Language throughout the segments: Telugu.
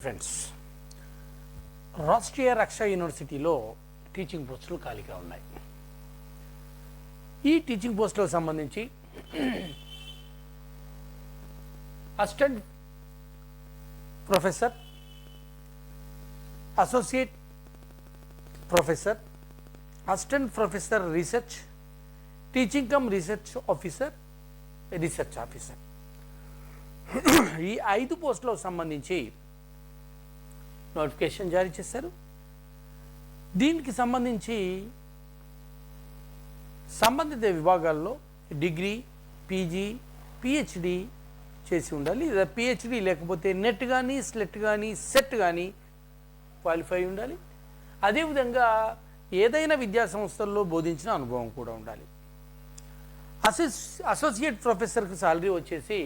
ఫ్రెండ్స్, రాష్ట్రీయ రక్షా యూనివర్సిటీలో టీచింగ్ పోస్టులు ఖాళీగా ఉన్నాయి. ఈ టీచింగ్ పోస్టులకు సంబంధించి assistant professor, associate professor, assistant professor research, teaching come research officer, research officer, ఈ 5 పోస్టులకు సంబంధించి నోటిఫికేషన్ జారీ చేశారు. దీనికి సంబంధించి సంబంధిత విభాగాల్లో డిగ్రీ, పీజీ, పిహెచ్డి చేసి ఉండాలి. లేదా పిహెచ్డి లేకపోతే నెట్ కానీ, స్లెట్ కానీ, సెట్ కానీ క్వాలిఫై ఉండాలి. అదేవిధంగా ఏదైనా విద్యా సంస్థల్లో బోధించిన అనుభవం కూడా ఉండాలి. అసోసియేట్ ప్రొఫెసర్కి శాలరీ వచ్చేసి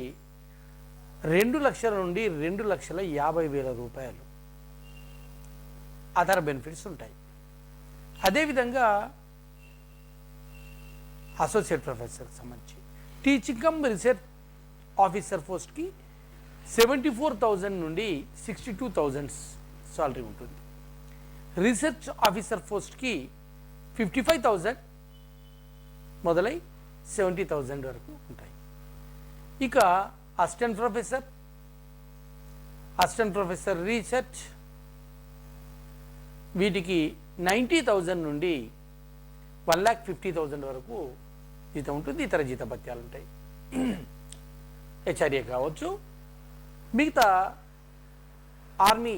2 లక్షల నుండి 2,50,000 రూపాయలు అదర్ బెనిఫిట్స్ ఉంటాయి. అదేవిధంగా అసోసియేట్ ప్రొఫెసర్కి సంబంధించి టీచింగ్ కమ్ రీసెర్చ్ ఆఫీసర్ పోస్ట్కి 74,000 నుండి 62,000 సాలరీ ఉంటుంది. రీసెర్చ్ ఆఫీసర్ పోస్ట్కి 55,000 మొదలై 70,000 వరకు ఉంటాయి. ఇక అసిస్టెంట్ ప్రొఫెసర్ రీసెర్చ్ వీటికి 90,000 నుండి 1,50,000 వరకు జీతం ఉంటుంది. ఇతర జీతభత్యాలు ఉంటాయి. హెచ్ఆర్ఏ కావచ్చు, మిగతా ఆర్మీ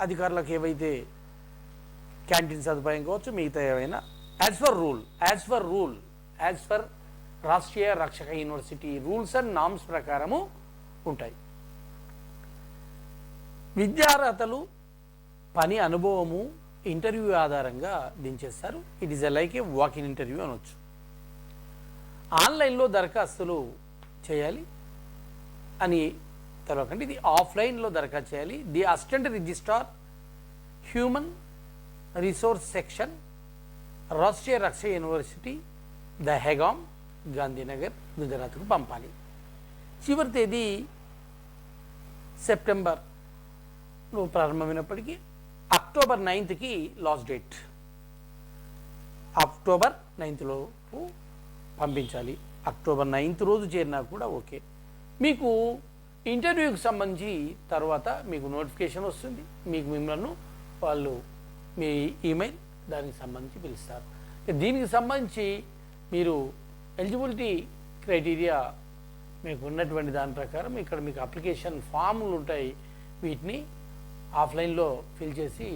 అధికారులకు ఏవైతే క్యాంటీన్ సదుపాయం కావచ్చు, మిగతా ఏవైనా యాజ్ ఫర్ రాష్ట్రీయ రక్షక యూనివర్సిటీ రూల్స్ అండ్ నామ్స్ ప్రకారము ఉంటాయి. విద్యార్హతలు, పని అనుభవము ఇంటర్వ్యూ ఆధారంగా దించేస్తారు. It is like a walk-in interview అనొచ్చు. ఆన్లైన్లో దరఖాస్తులు చేయాలి అని తెలవకండి, ఇది ఆఫ్లైన్లో దరఖాస్తు చేయాలి. The assistant registrar human resource section, Rashtriya Raksha University, Dahegam, Gandhinagar, గుజరాత్కు పంపాలి. చివరి తేదీ సెప్టెంబర్లో ప్రారంభమైనప్పటికీ అక్టోబర్ 9కి లాస్ట్ డేట్. అక్టోబర్ 9లోపు పంపించాలి. అక్టోబర్ 9 రోజు చేరినా కూడా ఓకే. మీకు ఇంటర్వ్యూకి సంబంధించి తర్వాత మీకు నోటిఫికేషన్ వస్తుంది. మిమ్మల్ని వాళ్ళు మీ ఈమెయిల్ దానికి సంబంధించి పిలుస్తారు. దీనికి సంబంధించి మీరు ఎలిజిబిలిటీ క్రైటీరియా మీకు ఉన్నటువంటి దాని ప్రకారం ఇక్కడ మీకు అప్లికేషన్ ఫామ్లు ఉంటాయి. వీటిని ఆఫ్లైన్లో ఫిల్ చేసి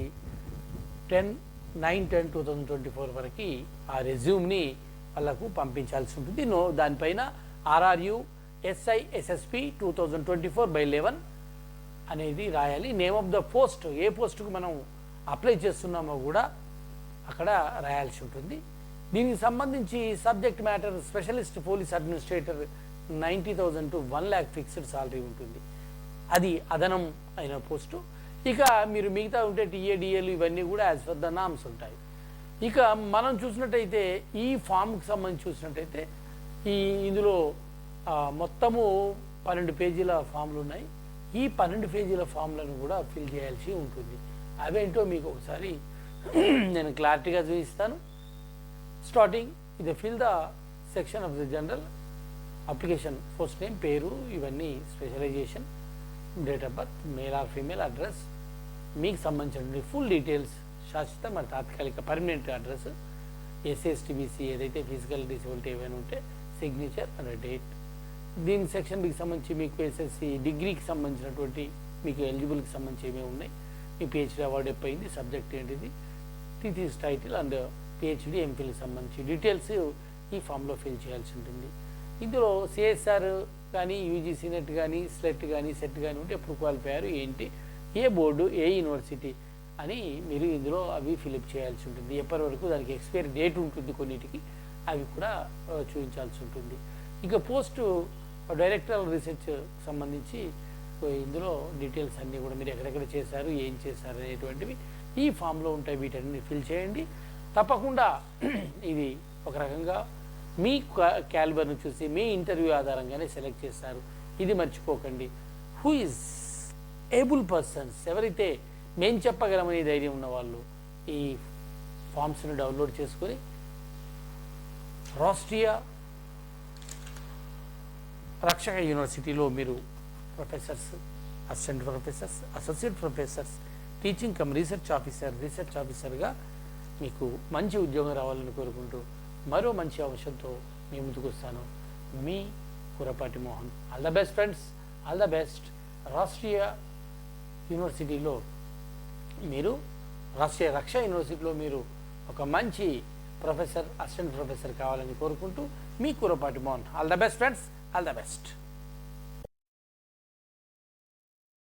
9/10/2024 వరకు ఆ రెజ్యూమ్ని వాళ్ళకు పంపించాల్సి ఉంటుంది. దానిపైన RRU SI SSP 2024/11 అనేది రాయాలి. నేమ్ ఆఫ్ ద పోస్ట్, ఏ పోస్టుకు మనం అప్లై చేస్తున్నామో కూడా అక్కడ రాయాల్సి ఉంటుంది. దీనికి సంబంధించి subject matter specialist police administrator 90,000 to 1,00,000 fixed salary ఉంటుంది. అది అదనం అయిన పోస్టు. ఇక మీరు మిగతా ఉంటే TA DL ఇవన్నీ కూడా యాజ్ ఫర్ ద నామ్స్ ఉంటాయి. ఇక మనం చూసినట్టయితే ఈ ఫామ్కి సంబంధించి చూసినట్టయితే ఇందులో మొత్తము 12 పేజీల ఫామ్లు ఉన్నాయి. ఈ 12 పేజీల ఫామ్లను కూడా ఫిల్ చేయాల్సి ఉంటుంది. అవేంటో మీకు ఒకసారి నేను క్లారిటీగా చూపిస్తాను. స్టార్టింగ్ ఇది fill the section of the general application, post name, పేరు, ఇవన్నీ specialisation, date of birth, male or female, address, మీకు సంబంధించిన ఫుల్ డీటెయిల్స్, శాశ్వత మరి తాత్కాలిక పర్మనెంట్ అడ్రస్, SC/ST/BC ఏదైతే ఫిజికల్ డిసేబిలిటీ ఏమైనా ఉంటే సిగ్నేచర్ అండ్ డేట్. దీని సెక్షన్ మీకు సంబంధించి మీకు SSC డిగ్రీకి సంబంధించినటువంటి మీకు ఎలిజిబుల్కి సంబంధించి ఏమేమి ఉన్నాయి, మీ PhD అవార్డు ఎప్పుడైంది, సబ్జెక్ట్ ఏంటిది, థీసిస్ టైటిల్ అండ్ PhD MPhilకి సంబంధించి డీటెయిల్స్ ఈ ఫామ్లో ఫిల్ చేయాల్సి ఉంటుంది. ఇందులో CSR కానీ, UGC నెట్ కానీ, స్లెట్ కానీ, సెట్ కానీ ఉంటే ఎప్పుడు క్వాలిఫై అయ్యారు, ఏంటి, ఏ బోర్డు, ఏ యూనివర్సిటీ అని మీరు ఇందులో అవి ఫిలప్ చేయాల్సి ఉంటుంది. ఎప్పటి వరకు దానికి ఎక్స్పైరీ డేట్ ఉంటుంది, కొన్నిటికి అవి కూడా చూపించాల్సి ఉంటుంది. ఇక పోస్టు డైరెక్టర్ రీసెర్చ్ సంబంధించి ఇందులో డీటెయిల్స్ అన్నీ కూడా మీరు ఎక్కడెక్కడ చేశారు, ఏం చేశారు అనేటువంటివి ఈ ఫామ్లో ఉంటాయి. వీటన్ని ఫిల్ చేయండి. తప్పకుండా ఇది ఒక రకంగా మీ క్యాలిబర్ను చూసి మీ ఇంటర్వ్యూ ఆధారంగానే సెలెక్ట్ చేస్తారు. ఇది మర్చిపోకండి. హూ ఈజ్ ఏబుల్ పర్సన్స్ ఎవరైతే మేము చెప్పగలమని ధైర్యం ఉన్నవాళ్ళు ఈ ఫామ్స్ని డౌన్లోడ్ చేసుకొని రాష్ట్రీయ రక్షక యూనివర్సిటీలో మీరు professors, assistant professors, associate professors, teaching come research ఆఫీసర్గా మీకు మంచి ఉద్యోగం రావాలని కోరుకుంటూ మరో మంచి అంశంతో మీ ముందుకు వస్తాను. మీ Kurapati Mohan. All the best friends, all the best. Rashtriya యూనివర్సిటీలో మీరు రాష్ట్రీయ రక్షా యూనివర్సిటీలో మీరు ఒక మంచి ప్రొఫెసర్, అసిస్టెంట్ ప్రొఫెసర్ కావాలని కోరుకుంటూ మీ Kurapati Mohan. All the best friends, all the best.